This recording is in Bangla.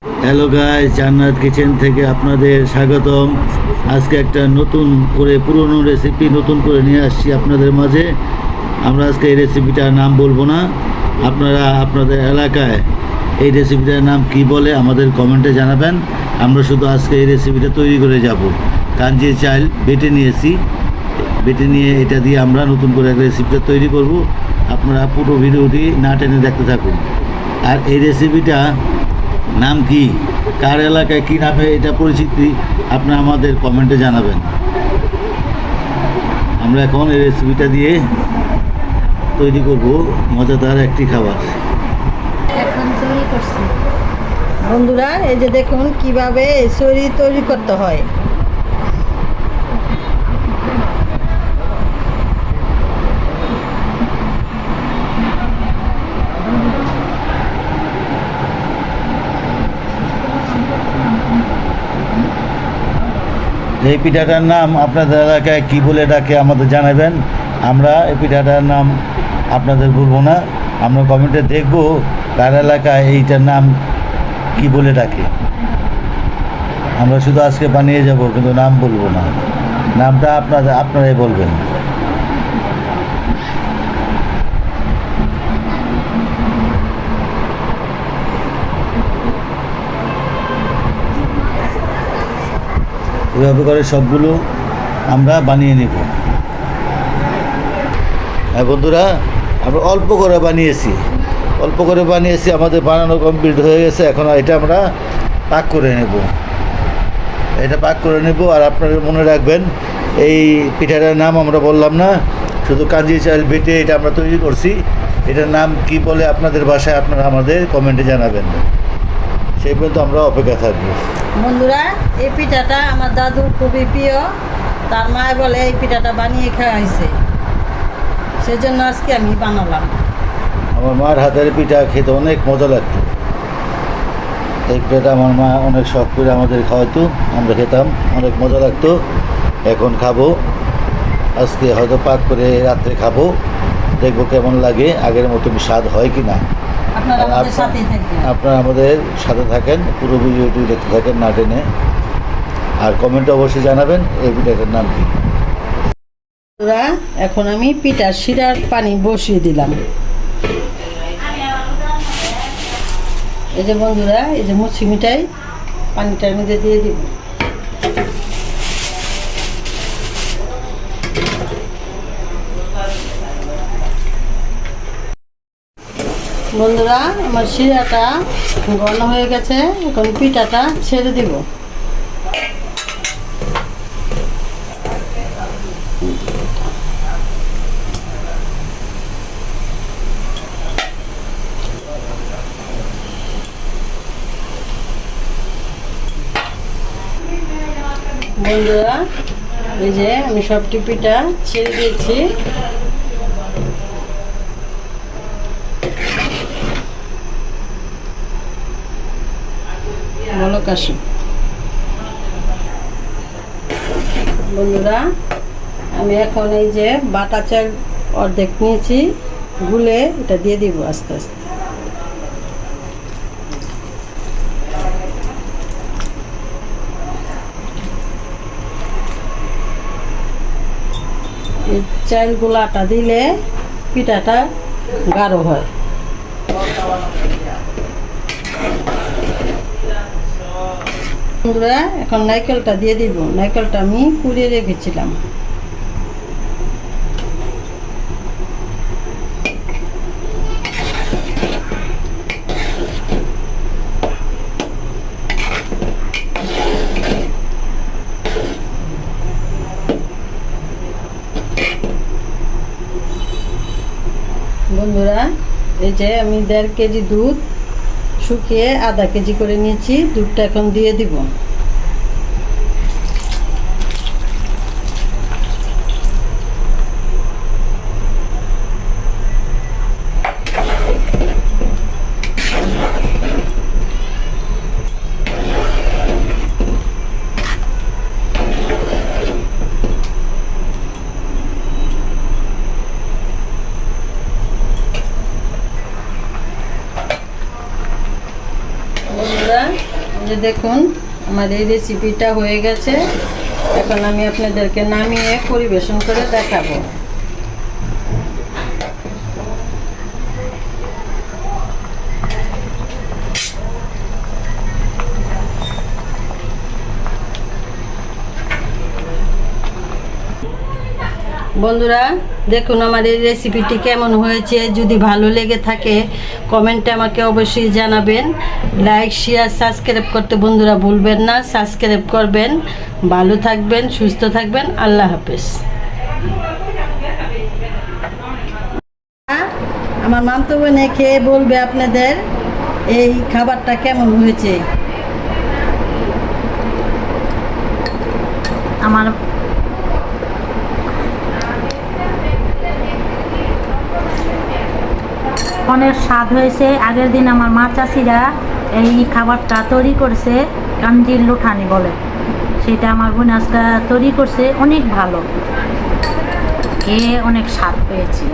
হ্যালো গাইস, জান্নাত কিচেন থেকে আপনাদের স্বাগতম। আজকে একটা নতুন করে পুরনো রেসিপি নতুন করে নিয়ে আসছি আপনাদের মাঝে। আমরা আজকে এই রেসিপিটার নাম বলবো না। আপনারা আপনাদের এলাকায় এই রেসিপিটার নাম কি বলে আমাদের কমেন্টে জানাবেন। আমরা শুধু আজকে এই রেসিপিটা তৈরি করে যাব। কাঞ্জির চাল বেটে নিয়েছি, বেটে নিয়ে এটা দিয়ে আমরা নতুন করে একটা রেসিপিটা তৈরি করব। আপনারা পুরো ভিডিওটি না টেনে দেখতে থাকুন। আর এই রেসিপিটা নাম কি, কার এলাকায় কী নামে এটা পরিচিতি, আপনারা আমাদের কমেন্টে জানাবেন। আমরা এখন এই রেসিপিটা দিয়ে তৈরি করব মজাদার একটি খাবার। এখন তৈরি করছি বন্ধুরা, এই যে দেখুন কিভাবে এই সরি তৈরি করতে হয়। এই পিঠাটার নাম আপনাদের এলাকায় কী বলে ডাকে আমাদের জানাবেন। আমরা এই পিঠাটার নাম আপনাদের বলবো না, আমরা কমেন্টে দেখব কার এলাকায় এইটার নাম কি বলে ডাকে। আমরা শুধু আজকে বানিয়ে যাব, কিন্তু নাম বলবো না। নামটা আপনারাই বলবেন। এভাবে করে সবগুলো আমরা বানিয়ে নেব। হ্যাঁ বন্ধুরা, আমরা অল্প করে বানিয়েছি, আমাদের বানানো কমপ্লিট হয়ে গেছে। এখন এটা আমরা পাক করে নেব। আর আপনারা মনে রাখবেন, এই পিঠাটার নাম আমরা বললাম না, শুধু কাঞ্জি চাল বেটে এটা আমরা তৈরি করছি। এটার নাম কি বলে আপনাদের বাসায় আপনারা আমাদের কমেন্টে জানাবেন। সেই পর্যন্ত আমরা অপেক্ষা থাকবো। বন্ধুরা, এই পিঠাটা আমার দাদুর খুবই প্রিয়। তার মা বলে এই পিঠাটা বানিয়ে খাওয়াইছে, সেজন্য আজকে আমি বানালাম। আমার মার হাতের পিঠা খেতে অনেক মজা লাগতো। এই পিঠাটা আমার মা অনেক শখ করে আমাদের খাওয়াতো, আমরা খেতাম, অনেক মজা লাগতো। এখন খাবো, আজকে হয়তো পাক করে রাত্রে খাবো, দেখবো কেমন লাগে, আগের মতো স্বাদ হয় কি না। আপনারা আমাদের সাথেই থাকবেন। আপনারা আমাদের সাথে থাকেন, পুরো ভিডিওটি দেখতে থাকেন না টেনে। আর কমেন্টে অবশ্যই জানাবেন এই পিঠাটার নাম কি। বন্ধুরা, এখন আমি পিঠার শিরার পানি বসিয়ে দিলাম। এই যে বন্ধুরা, এই যে মুচি মিঠাই পানিটার মধ্যে দিয়ে দিব। বন্ধুরা, আমার শিরাটা ঘন হয়ে গেছে, এখন পিঠাটা ছেড়ে দিব। বন্ধুরা, এই যে আমি সবটি পিঠা ছেড়ে দিয়েছি। বলক আসে। বন্ধুরা, আমি এখন এই যে বাটা চাল অর্ধেক নিয়েছি, গুলে এটা দিয়ে দিব আস্তে আস্তে। এই চালগুলো আটা দিলে পিঠাটা গাঢ় হয়। বন্ধুরা, এখন নারকেলটা দিয়ে দিব। নারকেলটা আমি কুড়িয়ে রেখেছিলাম। বন্ধুরা, এই যে আমি 1.5 কেজি দুধ শুকিয়ে আধা কেজি করে নিয়েছি, দুধটা এখন দিয়ে দিব। বন্ধুরা, এই যে দেখুন আমার এই রেসিপিটা হয়ে গেছে। এখন আমি আপনাদেরকে নামিয়ে পরিবেশন করে দেখাবো। বন্ধুরা দেখুন আমার এই রেসিপিটি কেমন হয়েছে। যদি ভালো লেগে থাকে কমেন্টে আমাকে অবশ্যই জানাবেন। লাইক শেয়ার সাবস্ক্রাইব করতে বন্ধুরা ভুলবেন না। সাবস্ক্রাইব করবেন। ভালো থাকবেন, সুস্থ থাকবেন। আল্লাহ হাফেজ। আমার মামতো বোনে খেয়ে বলবে আপনাদের এই খাবারটা কেমন হয়েছে। আমার অনেক স্বাদ হয়েছে। আগের দিন আমার মা চাষিরা এই খাবারটা তৈরি করছে, কাঞ্জির লুঠানি বলে, সেটা আমার বোন আজকে তৈরি করছে। অনেক ভালো, খেয়ে অনেক স্বাদ পেয়েছি।